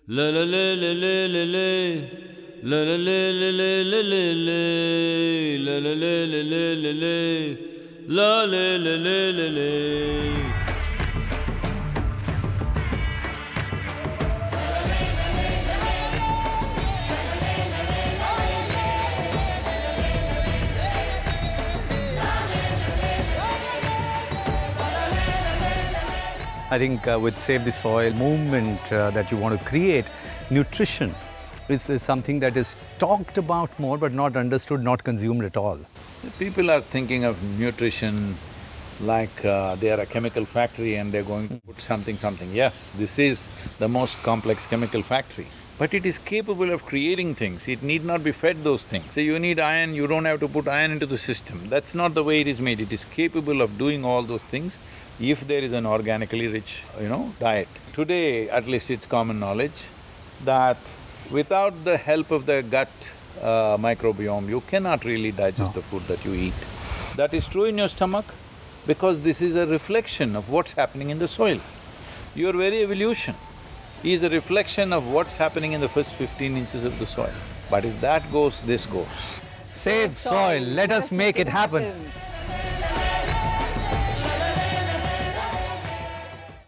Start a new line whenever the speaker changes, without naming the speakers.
La la la la la la la. La la la la la la la la. La la la la la la la. La la la la la la.
I think with Save the Soil movement that you want to create, nutrition is something that is talked about more but not understood, not consumed at all.
People are thinking of nutrition like they are a chemical factory and they're going to put something. Yes, this is the most complex chemical factory, but it is capable of creating things. It need not be fed those things. So you need iron, you don't have to put iron into the system. That's not the way it is made. It is capable of doing all those things if there is an organically rich, diet. Today, at least it's common knowledge that without the help of the gut microbiome, you cannot really digest the food that you eat. That is true in your stomach because this is a reflection of what's happening in the soil. Your very evolution is a reflection of what's happening in the first 15 inches of the soil. But if that goes, this goes.
Save soil, let us make it happen.